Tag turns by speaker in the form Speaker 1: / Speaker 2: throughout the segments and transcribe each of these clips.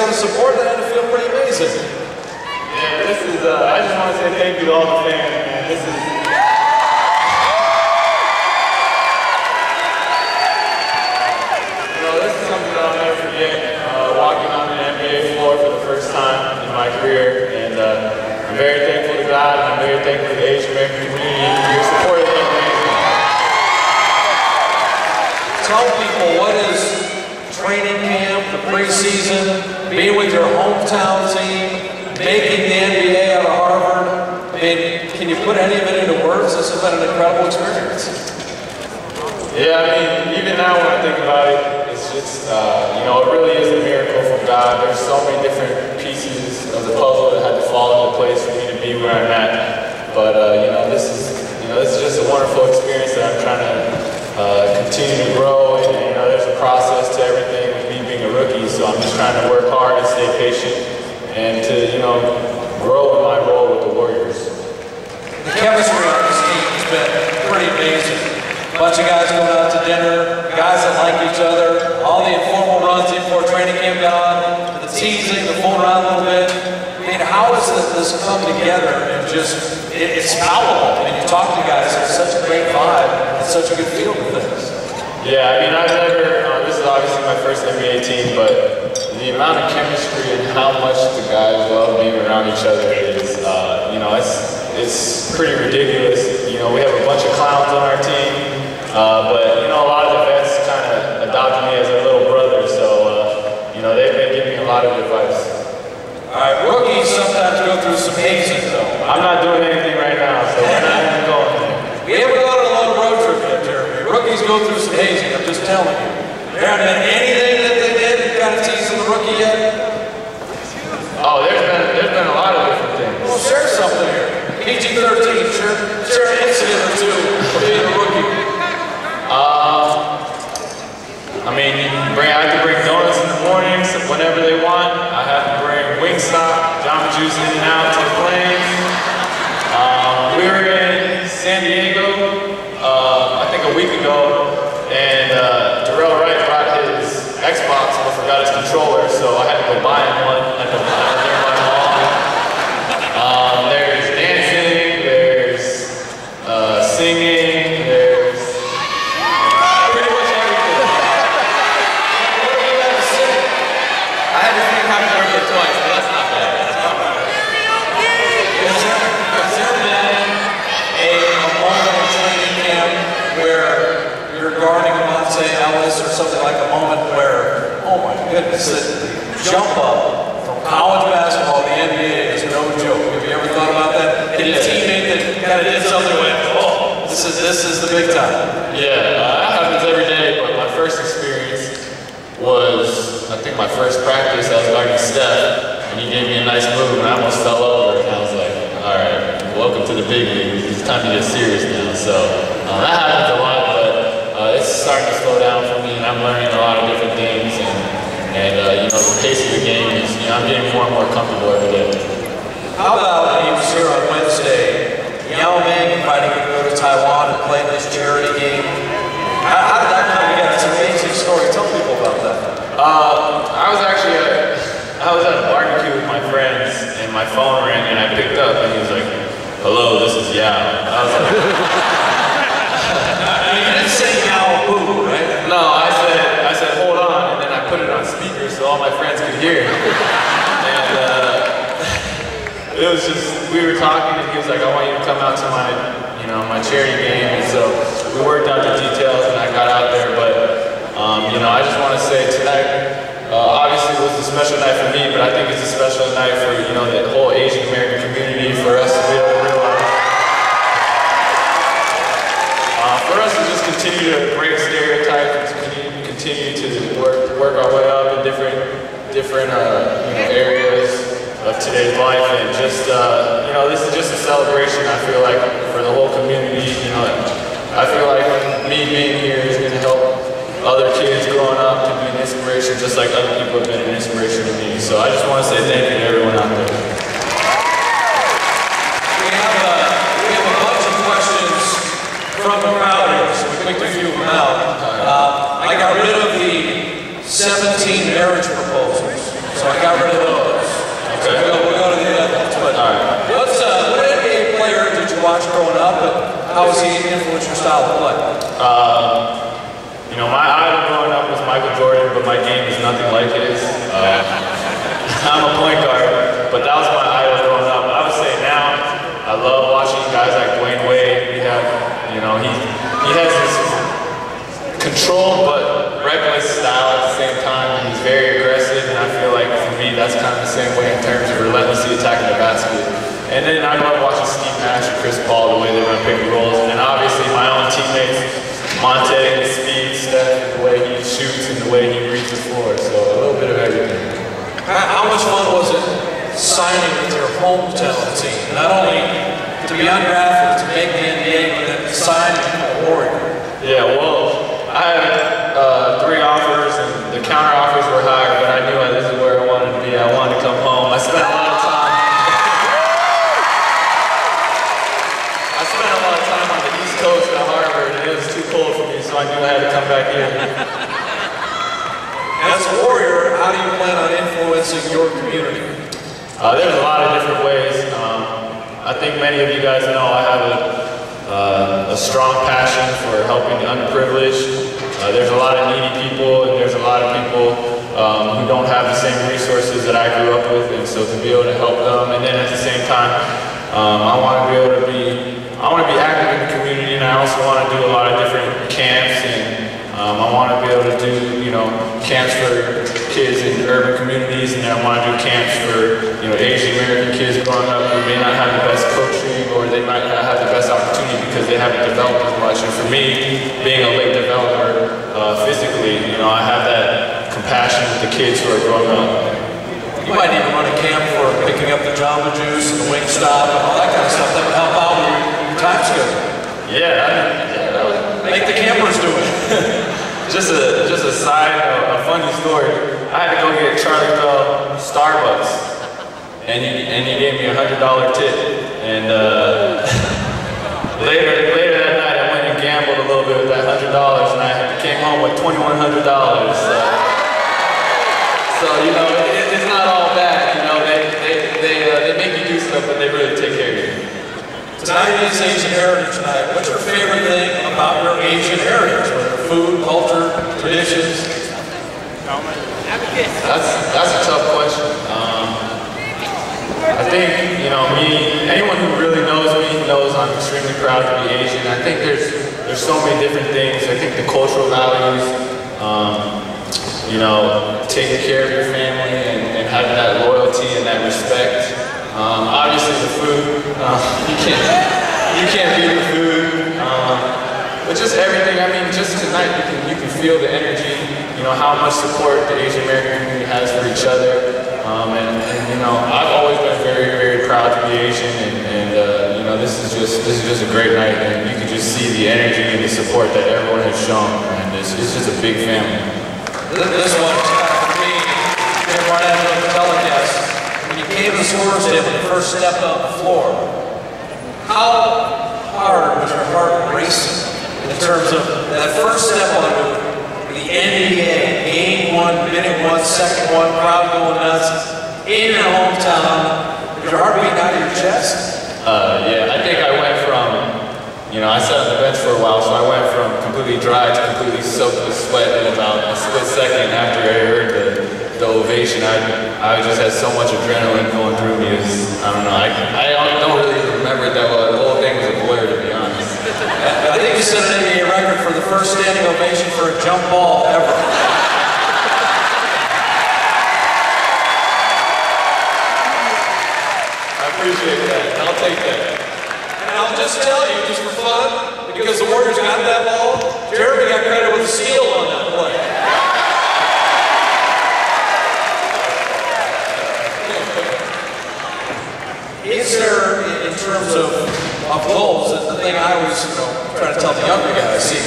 Speaker 1: kind of support that had to feel pretty amazing.
Speaker 2: Yeah, this is, I just want to say thank you to all the fans, man. This is, this is something that I'll never forget. Walking on the NBA floor for the first time in my career, and I'm very thankful to God, and I'm very thankful to the Asian American community. Your support has been amazing.
Speaker 1: Tell people, what is training camp, the preseason, being with your hometown team, making the NBA out of Harvard? I mean, can you put any of it into words? This has been an incredible experience.
Speaker 2: Yeah, I mean, even now when I think about it, it's just, you know, it really is a miracle from God. There's so many different pieces of the puzzle that had to fall into place for me to be where I'm at. But, you know, this is just a wonderful experience that I'm trying to continue to grow. And, you know, there's a process to everything with me being a rookie, so I'm just trying to work hard and stay patient and to, you know, grow in my role with the Warriors.
Speaker 1: The chemistry on this team has been pretty amazing. A bunch of guys going out to dinner, guys that like each other, all the informal runs before training camp got on, the teasing, the fooling around a little bit. I mean, how has this come together and just, it's palpable. I mean, you talk to guys, it's such a great vibe, it's such a good feel to things.
Speaker 2: Yeah, I mean, I've never, this is obviously my first NBA team, but the amount of chemistry and how much the guys love being around each other is, you know, it's pretty ridiculous. You know, we have a bunch of clowns on our team. But, you know, a lot of the vets kind of adopted me as their little brother, so, you know, they've been giving me a lot of advice.
Speaker 1: All right, rookies sometimes go through some hazing, though.
Speaker 2: I'm not doing anything right now, so we're not even going there.
Speaker 1: We haven't gone on a long road trip yet, Jeremy. Rookies go through some hazing, I'm just telling you. There hasn't been anything that they did that kind of teasing the rookie yet?
Speaker 2: Oh, there's been a lot of different things.
Speaker 1: Well, share something here. PG-13, share an incident or two for being a rookie.
Speaker 2: I mean, I have to bring donuts in the mornings whenever they want. I have to bring Wingstop, Jamba Juice in and out to the planes. We were in San Diego, I think a week ago, and Darrell Wright brought his Xbox but forgot his controller, so I had to go buy him one at the nearby mall. There's dancing, there's singing, there's pretty much everything.
Speaker 3: I had to sing Happy Birthday twice, but that's not bad.
Speaker 1: Has there been a moment in training camp where you're guarding Monte Ellis or something like a moment where, oh my goodness, the jump up from college basketball to the NBA is no joke. Have you ever thought about that? And a teammate that kind of did something and went, oh, this is the big time.
Speaker 2: Yeah, that happens every day, but my first experience was, I think my first practice, I was guarding Steph, and he gave me a nice move, and I almost fell over, and I was like, all right, welcome to the big league. It's time to get serious now. So that happens a lot, but it's starting to slow down for me, and I'm learning a lot of different things, and you know, the pace of the game is, you know, I'm getting more and more comfortable every day.
Speaker 1: How about he was here on Wednesday, Yao Ming inviting you to go to Taiwan and play in this charity game? How did that come together? It's an amazing story. Tell people about that.
Speaker 2: I was at a barbecue with my friends, and my phone rang, and I picked up, and he was like, hello, this is Yao. I was like,
Speaker 1: you didn't say Yao Boo, right?
Speaker 2: no, I said, hold on, and then I put it on speaker so all my friends could hear. And it was just, we were talking, and he was like, I want you to come out to my, you know, my charity game, and so we worked out the details, and I got out there, but, you know, I just want to say tonight, obviously it was a special night for me, but I think it's a special night for, you know, the whole Asian American community, for us to be able to realize. For us to just continue to break stereotypes, continue to work our way up in different you know, areas of today's life, and just, you know, this is just a celebration, I feel like, for the whole community. You know, I feel like me being here is going to help other kids growing up to be an inspiration, just like other people have been an inspiration to me. So I just want to say thank you to everyone out there.
Speaker 1: We have a bunch of questions from the crowd here, so we picked a few of them out. I got rid of the 17 marriage proposals, so so I got rid of those.
Speaker 2: Okay.
Speaker 1: So we'll go to the others. But what NBA player did you watch growing up, and how has he influenced your style of play?
Speaker 2: You know, my idol growing up was Michael Jordan, but my game is nothing like his. I'm a point guard, but that was my idol growing up. I would say now, I love watching guys like Dwayne Wade. We have, you know, he has this controlled but reckless style at the same time. He's very aggressive, and I feel like for me, that's kind of the same way in terms of relentlessly attacking the basket. And then I love watching Steve Nash and Chris Paul, the way they run pick and rolls, and then obviously my own teammates, Monte, the speed, Steph, the way he shoots and the way he reads the floor. So a little bit of everything.
Speaker 1: How much fun was it signing with your hometown team? Not only to be undrafted, to make the NBA, but then signing with the Warrior.
Speaker 2: Yeah, well, I had 3 offers, and the counter offers were higher, but I knew this is where I wanted to be. I wanted to come home. I spent a lot of time. I spent a lot of time on the East Coast at Harvard, and it was too cold for me, so I knew I had to come back here.
Speaker 1: As a Warrior, how do you plan on influencing your community?
Speaker 2: There's a lot of different ways. I think many of you guys know I have a strong passion for helping the underprivileged. There's a lot of needy people, and there's a lot of people who don't have the same resources that I grew up with, and so to be able to help them, and then at the same time, I want to be able to be active in the community, and I also want to do a lot of different camps, and I want to be able to do, you know, camps for kids in urban communities, and then I want to do camps for, you know, Asian American kids growing up who may not have the best coaching, or they might not have the best opportunity because they haven't developed as much. And for me, being a late developer physically, you know, I have that compassion with the kids who are growing up.
Speaker 1: You might even run a camp for picking up the Jamba Juice and the Wingstop and all that kind of stuff that would help out with your time schedule.
Speaker 2: Yeah, that would
Speaker 1: make the campers do it.
Speaker 2: Just a side, a funny story. I had to go get Charlie Bell Starbucks, and he gave me $100 tip. And later that night, I went and gambled a little bit with that $100, and I came home with $2,100. So you know, it's not all bad. You know, they make you do stuff, but they really take care of you.
Speaker 1: Tonight is Asian Heritage Night. What's your favorite thing about your Asian heritage? Whether food, culture, traditions?
Speaker 2: That's a tough question. I think, you know, anyone who really knows me knows I'm extremely proud to be Asian. I think there's so many different things. I think the cultural values, you know, taking care of your family and having that loyalty and that respect. Obviously the food, you can't beat the food, but just everything. I mean, just tonight you can feel the energy, you know, how much support the Asian American community has for each other, and you know, I've always been very, very proud to be Asian, and you know, this is just a great night, and you can just see the energy and the support that everyone has shown, and it's just a big family.
Speaker 1: This one, for me, right after the telecast, when you came to the scores table and first stepped on the floor, how hard was your heart racing in terms of that first step on the NBA, game 1, minute 1, second 1, crowd going nuts, in your hometown? Did your heart beat out of your chest?
Speaker 2: Yeah, I think I went from, you know, I sat on the bench for a while, so I went from completely dry to completely soaked with sweat in about a split second after I heard the ovation. I just had so much adrenaline going through me. I don't know, I don't really remember it that well. The whole thing was a blur, to be honest.
Speaker 1: I think you set an NBA record for the first standing ovation for a jump ball ever.
Speaker 2: I appreciate that. I'll take that.
Speaker 1: And I'll just tell you, just for fun, because the Warriors got that ball, Jeremy got credit with a steal on that play. Is there, in terms of goals, the thing I was trying to tell the younger guys, see,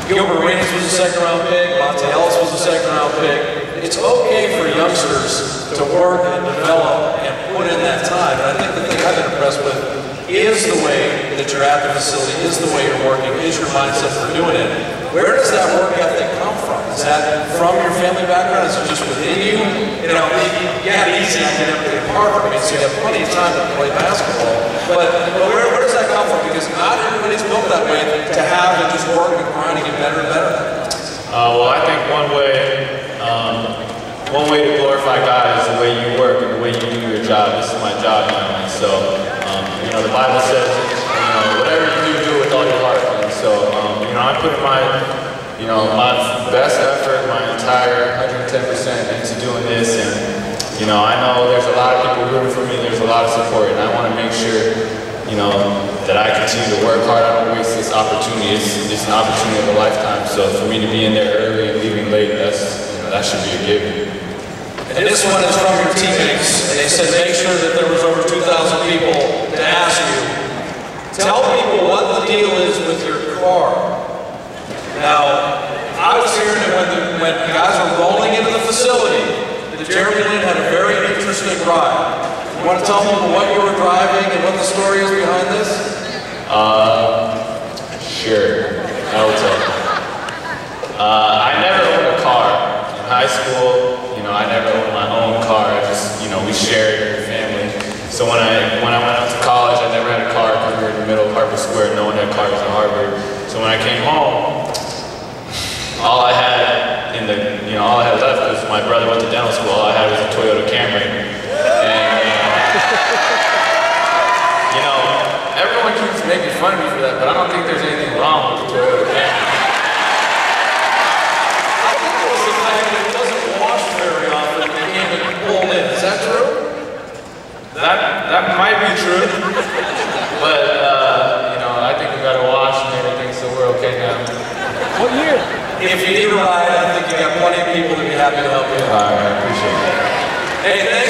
Speaker 1: Gilbert Arenas was a second-round pick, Monte Ellis was a second-round pick. It's okay for youngsters to work and develop and put in that time. And I think the thing I've been impressed with is the way that you're at the facility, is the way you're working, is your mindset for doing it. Where does that work ethic come from? Is that from your family background? Is it just within you? You know, you had it easy academically at Harvard, so you have plenty of time to play basketball. But where does that come from? Because not everybody's built that way to have and just work and grind and get better and better.
Speaker 2: Well, I think one way to glorify God is the way you work and the way you do your job. This is my job now, and so you know, the Bible says, you know, whatever you do with all your heart. And so you know, I put my best effort, my entire 110% into doing this, and you know, I know there's a lot of people rooting for me. There's a lot of support, and I want to make sure, you know, that I continue to work hard. I don't waste this opportunity. It's an opportunity of a lifetime. So for me to be in there early and leaving late, that should be a given.
Speaker 1: And this one is from your teammates. And they said make sure that there was over 2,000 people to ask you. Tell people what the deal is with your car. Now, I was hearing that when guys were rolling into the facility, that Jeremy Lin had a very interesting ride. You want to tell people what you were driving and what the story is behind this?
Speaker 2: Sure. I will tell you. I never owned a car. In high school, you know, I never owned my own car. I just, you know, we shared in the family. So when I went out to college, I never had a car because we were in the middle of Harvard Square. No one had cars in Harvard. So when I came home, all I had left was my brother went to dental school. All I had was a Toyota Camry. And you know, everyone keeps making fun of me for that, but I don't think there's anything wrong with the Toyota Camry.
Speaker 1: I think it was the fact that it doesn't wash very often and it came and pulled in. Is that true?
Speaker 2: That might be true, but you know, I think we got a wash and everything, so we're okay now.
Speaker 4: What year?
Speaker 1: If you need a ride, I think you got plenty of people to be happy to help you.
Speaker 2: All right, I appreciate it.
Speaker 1: Hey, thank